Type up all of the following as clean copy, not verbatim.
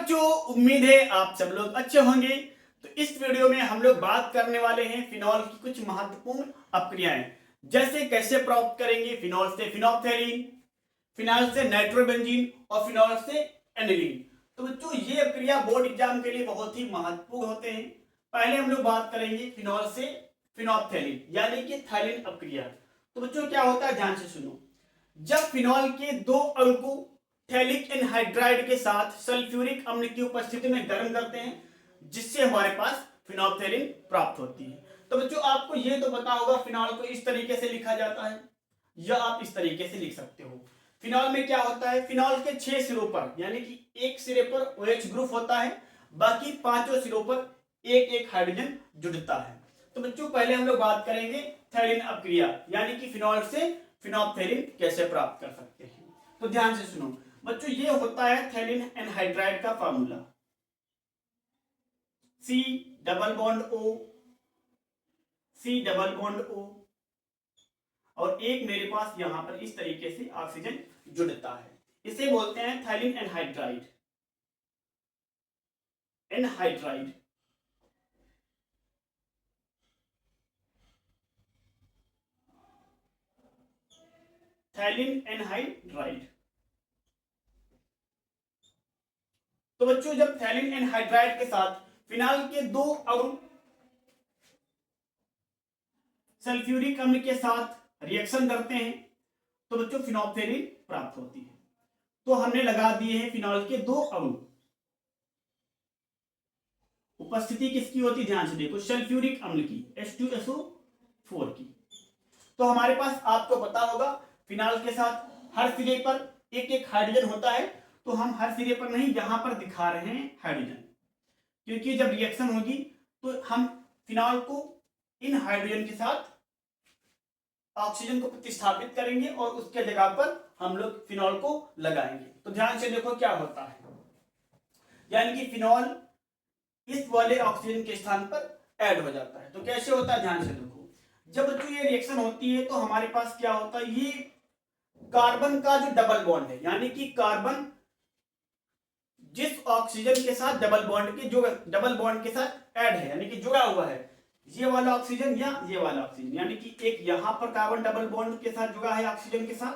बच्चों, उम्मीद है आप सब लोग अच्छे होंगे। तो इस वीडियो में हम लोग बात करने वाले हैं फिनॉल की कुछ महत्वपूर्ण अपक्रियाएं, जैसे कैसे प्राप्त करेंगे फिनॉल से फिनोल्फथालीन, फिनॉल से नाइट्रोबेंजीन और फिनॉल से एनिलीन। तो बच्चों, ये अपक्रिया बोर्ड एग्जाम के लिए बहुत ही महत्वपूर्ण होते हैं। पहले हम लोग बात करेंगे फिनॉल से फिनोल्फथालीन यानी कि थाइलिन अपक्रिया। तो बच्चों, क्या होता है, ध्यान से सुनो। जब फिनॉल के दो अणु को थैलिक एनहाइड्राइड के साथ सल्फ्यूरिक अम्ल की उपस्थिति में गर्म करते हैं, जिससे हमारे पास फिनोल्फथालीन प्राप्त होती है। तो बच्चों, आपको यह तो पता होगा फिनॉल को इस तरीके से लिखा जाता है, या आप इस तरीके से लिख सकते हो। फिनॉल में क्या होता है, फिनॉल के 6 सिरों पर यानी कि एक सिरे पर OH ग्रुप होता है, बाकी पांचों सिरों पर एक एक हाइड्रोजन जुड़ता है। तो बच्चों, पहले हम लोग बात करेंगे थैलिन अपक्रिया यानी कि फिनॉल से फिनोल्फथालीन कैसे प्राप्त कर सकते हैं। तो ध्यान से सुनो बच्चों, ये होता है थैलिन एनहाइड्राइड का formula, C double bond O, C double bond O, और एक मेरे पास यहां पर इस तरीके से ऑक्सीजन जुड़ता है। इसे बोलते हैं phthalein anhydride. Anhydride phthalein anhydride. तो बच्चों, जब थैलिन एनहाइड्राइड के साथ फिनॉल के दो अणु सल्फ्यूरिक अम्ल के साथ रिएक्शन करते हैं, तो बच्चों फिनोल्फथालीन प्राप्त होती है। तो हमने लगा दिए हैं फिनॉल के दो अणु। उपस्थिति किसकी होती है, ध्यान से देखो, सल्फ्यूरिक अम्ल की, H2SO4 की। तो हमारे पास आपको पता होगा फिनॉल के साथ हर सिरे पर एक एक हाइड्रोजन होता है। तो हम हर सिरे पर नहीं, यहां पर दिखा रहे हैं हाइड्रोजन, क्योंकि जब रिएक्शन होगी तो हम फिनॉल को इन हाइड्रोजन के साथ ऑक्सीजन को प्रतिस्थापित करेंगे और उसके जगह पर हम लोग फिनॉल को लगाएंगे। तो ध्यान से देखो क्या होता है, यानी कि फिनॉल इस वाले ऑक्सीजन के स्थान पर ऐड हो जाता है। तो कैसे होता है, ध्यान से देखो। जब बच्चों ये रिएक्शन होती है तो हमारे पास क्या होता है, ये कार्बन का जो डबल बॉन्ड है, यानी कि कार्बन जिस ऑक्सीजन के साथ डबल बॉन्ड के जो डबल बॉन्ड के साथ ऐड है, यानी कि जुड़ा हुआ है, ये वाला ऑक्सीजन या ये वाला ऑक्सीजन, यानी कि एक यहां पर कार्बन डबल बॉन्ड के साथ जुड़ा है ऑक्सीजन के साथ,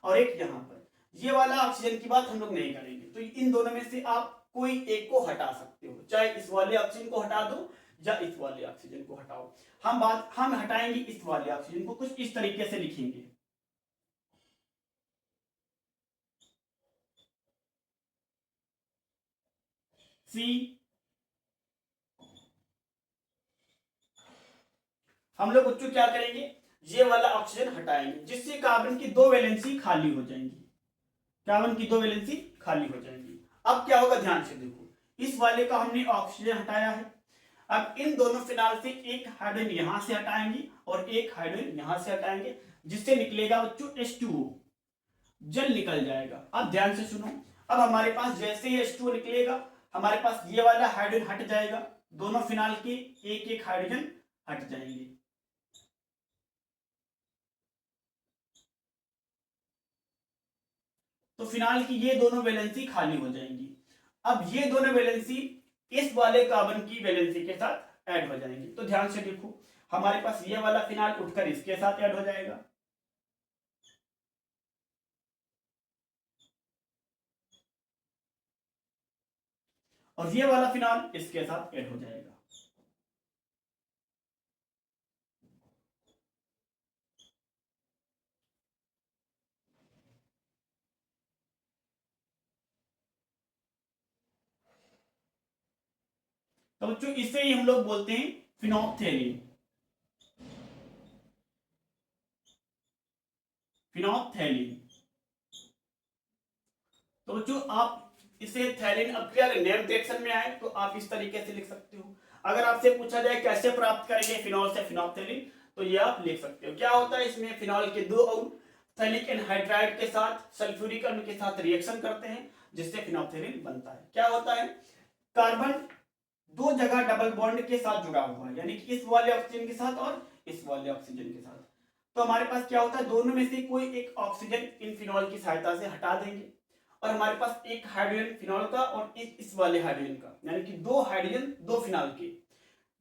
और एक यहां पर, ये वाला ऑक्सीजन की बात हम लोग नहीं करेंगे। तो इन दोनों में से आप कोई एक को हटा सकते हो, चाहे इस वाले ऑक्सीजन को हटा दो या इस वाले ऑक्सीजन को हटाओ। हम हटाएंगे इस वाले ऑक्सीजन को, कुछ इस तरीके से लिखेंगे, C। हम लोग बच्चों क्या करेंगे, ये वाला ऑक्सीजन हटाएंगे, जिससे कार्बन की दो वैलेंसी खाली हो जाएंगी, कार्बन की दो वैलेंसी खाली हो जाएंगी। अब क्या होगा, ध्यान से देखो, इस वाले का हमने ऑक्सीजन हटाया है। अब इन दोनों फिनॉल से एक हाइड्रोजन यहां से हटाएंगे और एक हाइड्रोजन यहां से हटाएंगे, जिससे निकलेगा बच्चों H2O, जल निकल जाएगा। अब ध्यान से सुनो, अब हमारे पास जैसे ही H2O निकलेगा, हमारे पास ये वाला हाइड्रोजन हट जाएगा, दोनों फिनॉल के एक एक हाइड्रोजन हट जाएंगे। तो फिनॉल की ये दोनों वैलेंसी खाली हो जाएंगी। अब ये दोनों वैलेंसी इस वाले कार्बन की वैलेंसी के साथ ऐड हो जाएंगी। तो ध्यान से देखो, हमारे पास ये वाला फिनॉल उठकर इसके साथ ऐड हो जाएगा, और ये वाला फिनॉल इसके साथ ऐड हो जाएगा। तो बच्चों, इसे ही हम लोग बोलते हैं फिनोल्फथालीन। फिनोल्फथालीन। तो बच्चों, आप इसे थैलिन अपक्रिया नेम सेक्शन में आए तो आप इस तरीके से लिख सकते हो। अगर आपसे पूछा जाए कैसे प्राप्त करेंगे फिनॉल से फिनोल्फथालीन, तो ये आप लिख सकते हो। क्या होता है, इसमें फिनॉल के दो अणु थैलिक एनहाइड्राइड के साथ सल्फ्यूरिक अम्ल के साथ रिएक्शन करते हैं, जिससे फिनोल्फथालीन बनता है। क्या होता है, कार्बन दो जगह डबल बॉन्ड के साथ जुड़ा हुआ है, यानी कि इस वाले ऑक्सीजन के साथ और इस वाले ऑक्सीजन के साथ। तो हमारे पास क्या होता है, दोनों में से कोई एक ऑक्सीजन इन फिनॉल की सहायता से हटा देंगे, और हमारे पास एक हाइड्रोजन फिनॉल का और इस वाले हाइड्रोजन का, यानी कि 2 हाइड्रोजन 2 फिनॉल के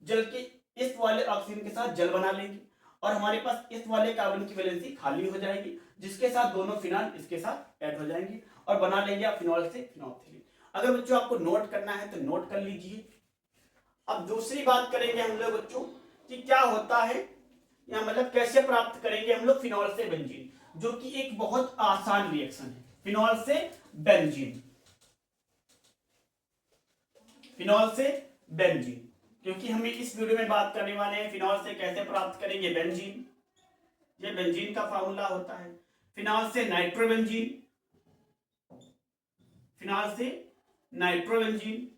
जल के इस वाले ऑक्सीजन के साथ जल बना लेंगे और हमारे पास इस वाले कार्बन की वैलेंसी खाली हो जाएगी, जिसके साथ दोनों फिनॉल इसके साथ ऐड हो जाएंगे और बना लेंगे आप फिनॉल से फिनोप्थिलीन। अगर बच्चों आपको नोट करना है तो नोट कर लीजिए। अब दूसरी बात करेंगे हम लोग बच्चों कि क्या होता है या मतलब कैसे प्राप्त करेंगे हम लोग फिनॉल से बेंजीन, जो कि एक बहुत आसान रिएक्शन है। फिनॉल से बेंजीन, फिनॉल से बेंजीन, क्योंकि हम इस वीडियो में बात करने वाले हैं फिनॉल से कैसे प्राप्त करेंगे बेंजीन। ये बेंजीन का फार्मूला होता है। फिनॉल से नाइट्रोबेंजीन, फिनॉल से नाइट्रोबेंजीन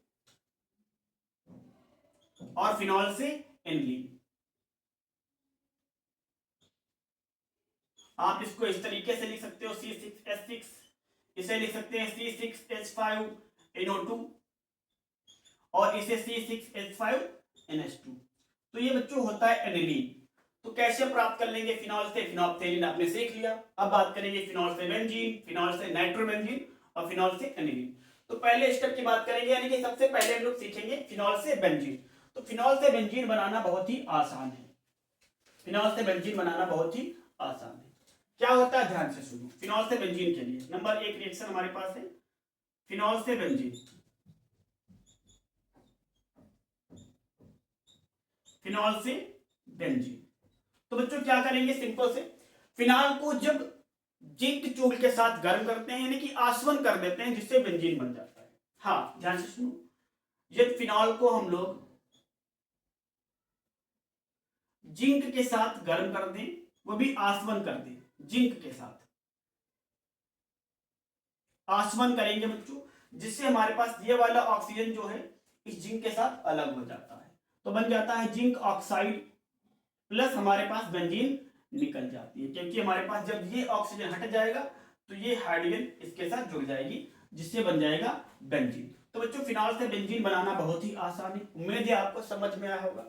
और फिनॉल से एनिलीन। आप इसको इस तरीके से लिख सकते हो C6H6, इसे लिख सकते हैं C6H5NO2 और इसे C6H5NH2। तो ये बच्चों होता है एनिलीन। तो कैसे प्राप्त कर लेंगे फिनॉल से फिनोप्थिलीन आपने सीख लिया। अब बात करेंगे फिनॉल से बेंजीन, फिनॉल से नाइट्रोबेंजीन और फिनॉल से एनिलीन। तो पहले स्टेप की बात करेंगे, यानी कि सबसे पहले हम लोग सीखेंगे फिनॉल से बेंजीन। तो फिनॉल से बेंजीन बनाना बहुत ही आसान है। फिनॉल से बेंजीन बनाना बहुत ही आसान है। क्या होता है ध्यान से सुनो। फिनॉल से बेंजीन के लिए नंबर 1 रिएक्शन हमारे पास है फिनॉल से बेंजीन, फिनॉल से बेंजीन। तो बच्चों क्या करेंगे, सिंपल से फिनॉल को जब जिंक चूल के साथ गर्म करते हैं, यानी कि आसवन कर देते हैं, जिससे बेंजीन बन जाता है। हाँ ध्यान से सुनो, जब फिनॉल को हम लोग जिंक के साथ गर्म कर दें, वो भी आसवन कर दें, जिंक के साथ आसवन करेंगे बच्चों, जिससे हमारे पास ये वाला ऑक्सीजन जो है इस जिंक के साथ अलग हो जाता है, तो बन जाता है जिंक ऑक्साइड प्लस हमारे पास बेंजीन निकल जाती है, क्योंकि हमारे पास जब ये ऑक्सीजन हट जाएगा तो ये हाइड्रोजन इसके साथ जुड़ जाएगी, जिससे बन जाएगा बेंजीन। तो बच्चों फिनॉल से बेंजीन बनाना बहुत ही आसान है, उम्मीद है आपको समझ में आया होगा।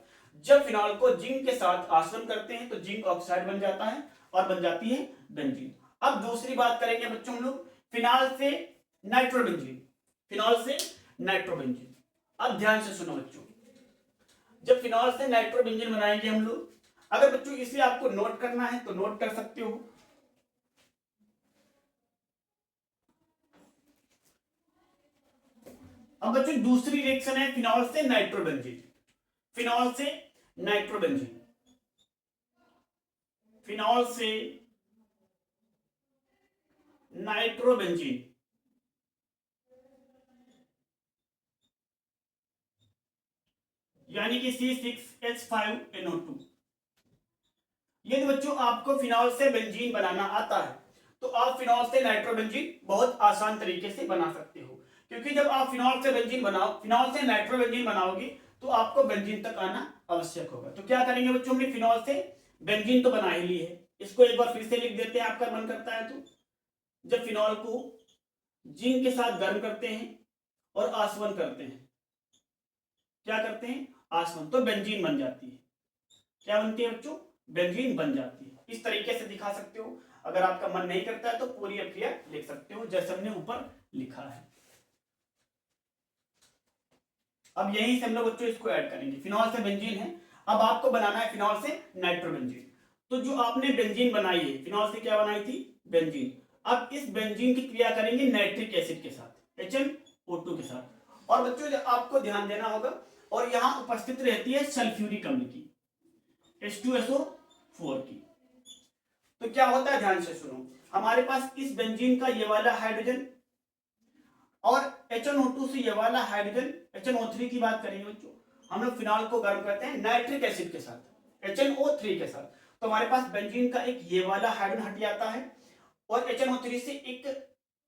जब फिनॉल को जिंक के साथ आसवन करते हैं तो जिंक ऑक्साइड बन जाता है और बन जाती है बेंजीन। अब दूसरी बात करेंगे बच्चों हम लोग फिनॉल से नाइट्रोबेंजीन, फिनॉल से नाइट्रोबेंजीन। अब ध्यान से सुनो बच्चों, जब फिनॉल से नाइट्रोबेंजीन बनाएंगे हम लोग, अगर बच्चों इसे आपको नोट करना है तो नोट कर सकते हो। अब बच्चों दूसरी रिएक्शन है फिनॉल से नाइट्रोबेंजीन, फिनॉल से नाइट्रोबेंजीन, फिनॉल से नाइट्रोबेंजीन। यानी कि C6H5NO2। यदि बच्चों आपको फिनॉल से बेंजीन बनाना आता है तो आप फिनॉल से नाइट्रोबेंजीन बहुत आसान तरीके से बना सकते हो, क्योंकि जब आप फिनॉल से बेंजीन बनाओ, फिनॉल से नाइट्रोबेंजीन बनाओगे तो आपको बेंजीन तक आना आवश्यक होगा। तो क्या करेंगे बच्चों, हमने फिनॉल से बेंजीन तो बना ही ली है, इसको एक बार फिर से लिख देते हैं, आपका मन करता है तो। जब फिनॉल को जिंक के साथ गर्म करते हैं और आसवन करते हैं, क्या करते हैं, आसवन, तो बेंजीन बन जाती है। क्या बनती है बच्चों, बेंजीन बन जाती है। इस तरीके से दिखा सकते हो। अगर आपका मन नहीं करता है तो पूरी अभिक्रिया लिख सकते हो जैसे हमने ऊपर लिखा है। अब यहीं से हम लोग बच्चों इसको ऐड करेंगे। फिनॉल से बेंजीन है, अब आपको बनाना है फिनॉल से नाइट्रोबेंजीन। तो जो आपने बेंजीन बनाई है, फिनॉल से क्या बनाई थी, बेंजीन। अब इस बेंजीन की क्रिया करेंगे नाइट्रिक एसिड के साथ, HNO2 के साथ। और बच्चों आपको ध्यान देना होगा, और यहां उपस्थित रहती है सल्फ्यूरिक अम्ल की, H2SO4 की। तो क्या होता है ध्यान से सुनो, हमारे पास इस बेंजीन का ये वाला हाइड्रोजन और HNO2 से ये वाला हाइड्रोजन, HNO3 की बात करेंगे बच्चों, हम लोग फिनॉल को गर्म करते हैं नाइट्रिक एसिड के साथ, HNO3 के साथ। तो हमारे पास बेंजीन का एक ये वाला हाइड्रोजन हट जाता है और HNO3 से एक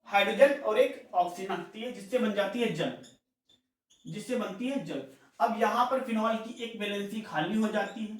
हाइड्रोजन और एक ऑक्सीजन हटती है, जिससे बन जाती है जल, जिससे बनती है जल। अब यहां पर फिनॉल की एक वैलेंसी खाली हो जाती है,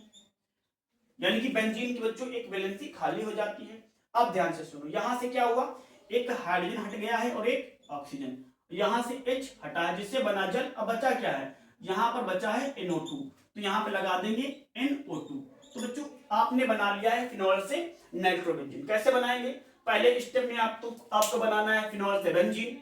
यानी कि बेंजीन की बच्चों एक वैलेंसी खाली हो जाती है। अब ध्यान से सुनो, यहां से क्या हुआ, एक हाइड्रोजन हट गया है और एक ऑक्सीजन, यहां से H हटा है जिससे बना जल। अब बचा क्या है, यहां पर बचा है NO2, तो यहां पे लगा देंगे NO2। तो बच्चों आपने बना लिया है फिनॉल से नाइट्रोबेंजीन। कैसे बनाएंगे, पहले स्टेप में आपको बनाना है फिनॉल से बेंजीन,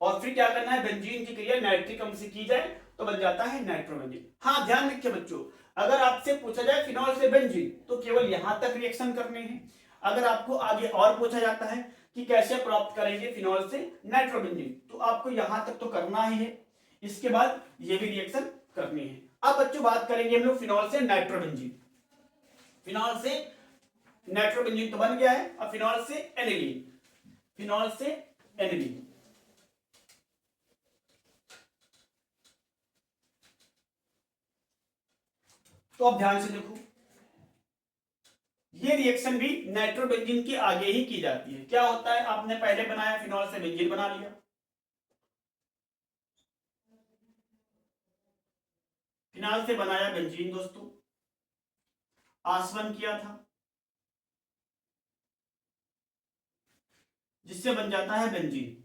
और फिर क्या करना है, बेंजीन की क्रिया नाइट्रिक अम्ल से की जाए तो बन जाता है नाइट्रोबेंजीन। हाँ ध्यान रखिए बच्चों, अगर आपसे पूछा जाए फिनॉल से बेंजीन तो केवल यहां तक रिएक्शन करने हैं। अगर आपको आगे और पूछा जाता है कि कैसे प्राप्त करेंगे फिनॉल से नाइट्रोबेंजीन, तो आपको यहां तक तो करना ही है, इसके बाद ये भी रिएक्शन करनी है। अब बच्चों बात करेंगे हम लोग फिनॉल से नाइट्रोबेंजीन। फिनॉल से नाइट्रोबेंजीन तो बन गया है, अब फिनॉल से एनिलीन। फिनॉल से एनिलीन, तो अब ध्यान से देखो, ये रिएक्शन भी नाइट्रोबेंजीन के आगे ही की जाती है। क्या होता है, आपने पहले बनाया फिनॉल से बेंजीन बना लिया, फिनॉल से बनाया बेंजीन दोस्तों, आसवन किया था जिससे बन जाता है बेंजीन,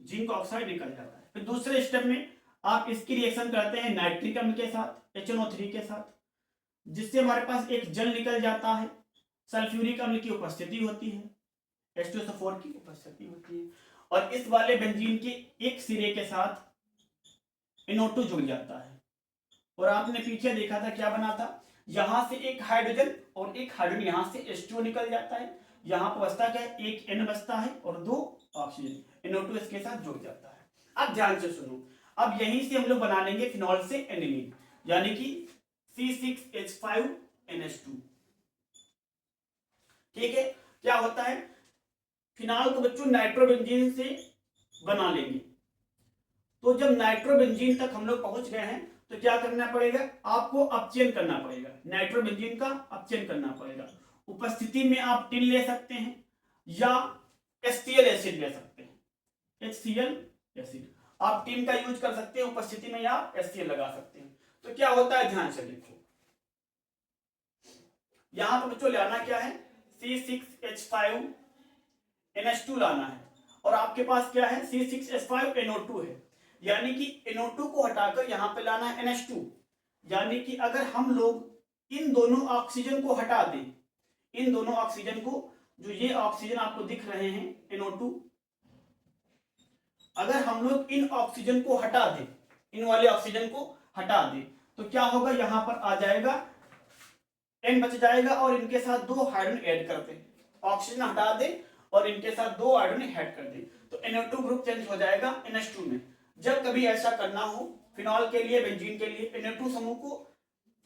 जिंक ऑक्साइड निकल जाता है। फिर दूसरे स्टेप में आप इसकी रिएक्शन करते हैं नाइट्रिक अम्ल के साथ, HNO3 के साथ, जिससे हमारे पास एक जल निकल जाता है, सल्फ्यूरिक अम्ल की उपस्थिति होती है, H2SO4 की उपस्थिति होती है, और इस वाले बेंजीन के एक सिरे के साथ NO2 जुड़ जाता है। और आपने पीछे देखा था क्या बना था, यहां से एक हाइड्रोजन और एक हाइड्रोजन यहां से H2O निकल जाता है, यहां पर बचता क्या है, एक N बचता है और 2 ऑक्सीजन, NO2 इसके साथ जुड़ जाता है। अब ध्यान से सुनो, अब यहीं से हम लोग बना लेंगे फिनॉल से एनिलीन, यानी कि C6H5NH2। ठीक है, क्या होता है, फिनॉल को बच्चों नाइट्रोबेंजीन से बना लेंगे। तो जब नाइट्रोबेंजीन तक हम लोग पहुंच गए हैं तो क्या करना पड़ेगा, आपको अपचयन करना पड़ेगा, नाइट्रोबेंजीन का अपचयन करना पड़ेगा। उपस्थिति में आप टिन ले सकते हैं या HCl एसिड ले सकते हैं, HCl एसिड आप टिन का यूज कर सकते हैं उपस्थिति में, या HCl लगा सकते हैं। तो क्या होता है, ध्यान से देखो, यहां पर बच्चों लाना क्या है, C6H5NH2 लाना है, और आपके पास क्या है, C6H5NO2 है, यानी कि NO2 को हटाकर यहां पे लाना है NH2। यानी कि अगर हम लोग इन दोनों ऑक्सीजन को हटा दें, इन दोनों ऑक्सीजन को, जो ये ऑक्सीजन आपको दिख रहे हैं NO2, अगर हम लोग इन ऑक्सीजन को हटा दें, इन वाले ऑक्सीजन को हटा दें, तो क्या होगा, यहां पर आ जाएगा N बच जाएगा, और इनके साथ 2 हाइड्रोजन ऐड कर दें, ऑक्सीजन हटा दें और इनके साथ 2 हाइड्रोजन ऐड कर दें, तो NO2 ग्रुप चेंज हो जाएगा NH2 में। जब कभी ऐसा करना हो फिनॉल के लिए, बेंजीन के लिए, NO2 समूह को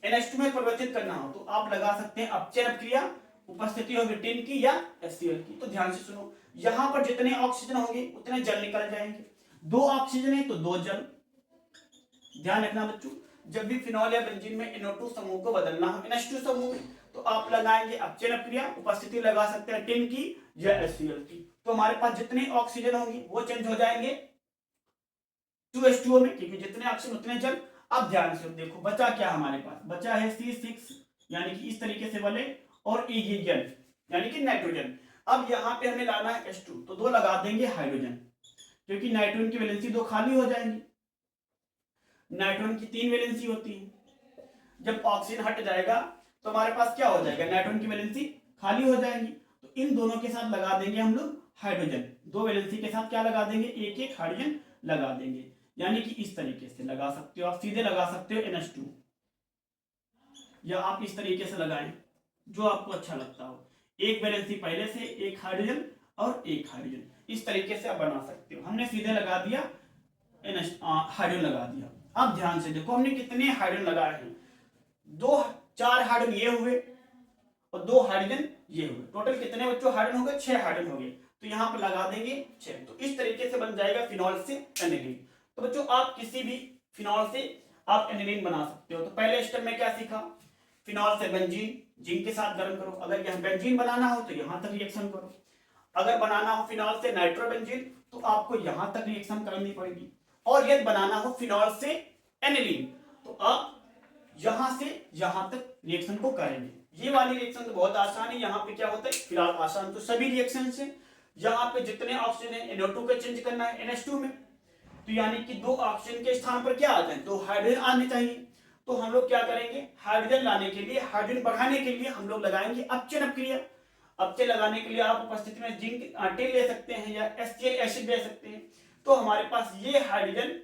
NH2 में परिवर्तित करना हो, तो आप लगा सकते हैं अपचयन क्रिया, उपस्थिति होगी टिन की या HCl की। तो ध्यान से सुनो, यहां पर जितने ऑक्सीजन होंगे उतने जल निकल जाएंगे, 2 ऑक्सीजन है तो 2 जल। ध्यान रखना बच्चों, जब भी फिनॉल या बेंजीन में NO2 समूह को बदलना हो NH2 समूह में, तो आप लगाएंगे अपचयन क्रिया, उपस्थिति लगा सकते हैं टिन की या HCl की। तो हमारे पास जितने ऑक्सीजन होंगे वो चेंज हो जाएंगे 2H2O में, क्योंकि जितने ऑक्सीजन उतने जल। अब ध्यान से देखो, बचा क्या हमारे पास, बचा है C6, यानी कि इस तरीके से बने, और ये जल यानी कि नाइट्रोजन। अब यहाँ पे हमें लाना है H2, तो 2 लगा देंगे हाइड्रोजन, क्योंकि नाइट्रोजन की वैलेंसी 2 खाली हो जाएंगी, नाइट्रोजन की 3 वैलेंसी होती है। जब ऑक्सीजन हट जाएगा तो हमारे पास क्या हो जाएगा, नाइट्रोजन की वैलेंसी खाली हो जाएगी, तो इन दोनों के साथ लगा देंगे हम लोग हाइड्रोजन, 2 वैलेंसी के साथ क्या लगा देंगे, एक हाइड्रोजन लगा देंगे। यानी कि इस तरीके से लगा सकते हो, आप सीधे लगा सकते हो NH2, या आप इस तरीके से लगाएं जो आपको अच्छा लगता हो, एक वैलेंसी पहले से, एक हाइड्रोजन और एक हाइड्रोजन, इस तरीके से आप बना सकते हो। हमने सीधे लगा दिया, हाइड्रोजन लगा दिया। अब ध्यान से देखो, हमने कितने हाइड्रोजन लगाए हैं, 4 हाइड्रोजन ये हुए और 2 हाइड्रोजन ये हुए, टोटल कितने बच्चों हाइड्रोजन हो गए, 6 हाइड्रोजन हो गए। तो यहाँ पर लगा देंगे 6, तो इस तरीके से बन जाएगा फिनॉल से एनिलीन। तो बच्चों आप किसी भी फिनॉल से आप एनिलीन बना सकते हो। तो पहले स्टेप में क्या सीखा, फिनॉल से बेंजीन, जिंक के साथ गर्म करो, अगर यहाँ बेंजीन बनाना हो तो यहां तक रिएक्शन करो, अगर बनाना हो फिनॉल से नाइट्रोबेंजीन तो आपको यहां तक रिएक्शन करनी पड़ेगी, और यदि बनाना हो फिनॉल से एनिलीन तो आप यहां से यहां तक रिएक्शन को करेंगे। ये वाली रिएक्शन तो बहुत आसान है, यहाँ पे क्या होता है, फिलहाल आसान तो सभी रिएक्शन है, यहाँ पे जितने ऑक्सीजन है NO2 का चेंज करना है NH2 में, तो यानी कि 2 ऑक्सीजन के स्थान पर क्या आ जाए, 2 हाइड्रोजन आने चाहिए, तो हम लोग क्या करेंगे, हाइड्रोजन लाने के लिए, हाइड्रोजन बढ़ाने के लिए हम लोग लगाएंगे अपचयन अपक्रिया। अपचय लगाने के लिए आप उपस्थिति में जिंक टेन ले सकते हैं या HCl एसिड ले सकते हैं। तो हमारे पास ये हाइड्रोजन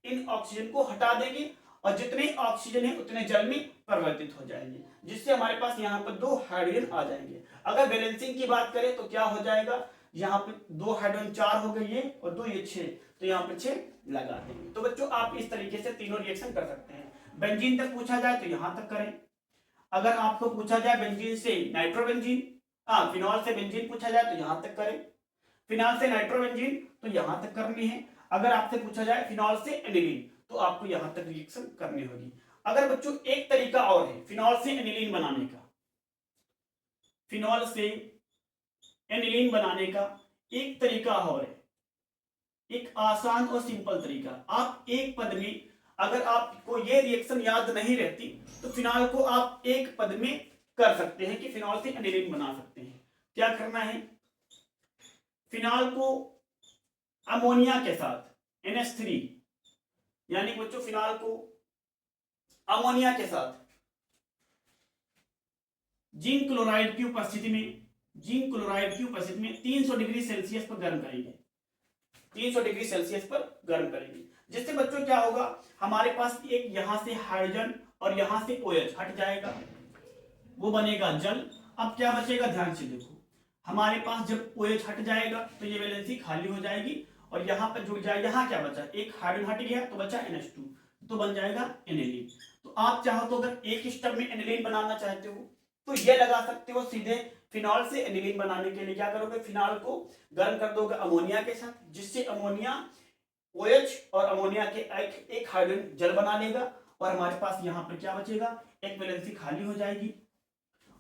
इन ऑक्सीजन को हटा देंगे और जितने ऑक्सीजन है उतने जल में परिवर्तित हो जाएंगे, जिससे हमारे पास यहाँ पर 2 हाइड्रोजन आ जाएंगे। अगर बैलेंसिंग की बात करें तो क्या हो जाएगा, यहाँ पे 2 हाइड्रोजन 4 हो गए ये, और 2 ये 6, तो यहाँ पे 6 लगा देंगे। तो बच्चों आप इस तरीके से तीनों रिएक्शन कर सकते हैं। बेंजीन तक पूछा जाए तो यहाँ तक करें। अगर आपको पूछा जाए बेंजीन से नाइट्रोबेंजीन, फिनॉल से बेंजीन पूछा जाए तो यहाँ तक करें। फिनॉल से नाइट्रोबेंजीन तो यहाँ तक करनी है। अगर आपसे पूछा जाए फिनॉल से एनिलीन तो आपको यहाँ तक रिएक्शन करनी होगी। अगर बच्चों एक तरीका और है फिनॉल से एनिलीन बनाने का, फिनॉल से एनिलीन बनाने का एक तरीका और है, एक आसान और सिंपल तरीका। आप एक पद में, अगर आपको ये रिएक्शन याद नहीं रहती तो फिनॉल को आप एक पद में कर सकते हैं कि फिनॉल से एनिलीन बना सकते हैं। क्या करना है, फिनॉल को अमोनिया के साथ NH3, यानी बच्चों फिनॉल को अमोनिया के साथ जिंक क्लोराइड की उपस्थिति में, जिंक क्लोराइड की उपस्थिति में 300 डिग्री सेल्सियस पर गर्म करेंगे, 300 डिग्री सेल्सियस पर गर्म करेंगे। जिससे बच्चों क्या होगा, हमारे पास एक यहां से हाइड्रोजन और यहां से OH हट जाएगा, वो बनेगा जल। अब क्या बचेगा, ध्यान से देखो, हमारे पास जब OH हट जाएगा तो ये वैलेंसी खाली हो जाएगी और यहाँ पर जुड़ जाए, यहाँ क्या बचा, एक हाइड्रोजन हट गया तो बचा NH2, तो बन जाएगा एनिलीन। तो आप चाहो तो अगर एक स्टेप में एनिलीन बनाना चाहते हो तो ये लगा सकते हो सीधे। फिनॉल से एनिलीन बनाने के लिए क्या करोगे, फिनॉल को गर्म कर दोगे अमोनिया के साथ, जिससे अमोनिया OH और अमोनिया के एक हाइड्रोजन जल बना लेगा और हमारे पास यहाँ पर क्या बचेगा, एक वैलेंसी खाली हो जाएगी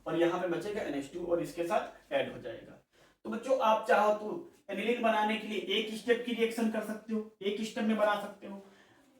और यहाँ पे बचेगा NH2 और इसके साथ ऐड हो जाएगा। तो बच्चों आप चाहो तो एनिलीन बनाने के लिए एक स्टेप की रिएक्शन कर सकते हो, एक स्टेप में बना सकते हो।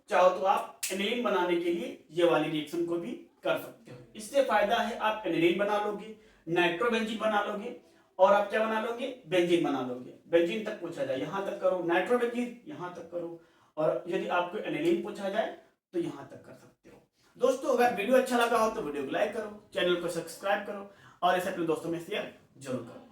चाहो तो आप एनिलीन बनाने के लिए ये वाली रिएक्शन को भी कर सकते हो। इससे फायदा है, आप एनिलीन बना लोगे, नाइट्रोबेंजीन बना लोगे और आप क्या बना लोगे, बेंजीन बना लोगे। बेंजीन तक पूछा जाए यहाँ तक करो, नाइट्रोबेंजीन यहाँ तक करो, और यदि आपको एनिलीन पूछा जाए तो यहाँ तक कर सकते हो। दोस्तों अगर वीडियो अच्छा लगा हो तो वीडियो को लाइक करो, चैनल को सब्सक्राइब करो और इसे अपने दोस्तों में शेयर जरूर करो।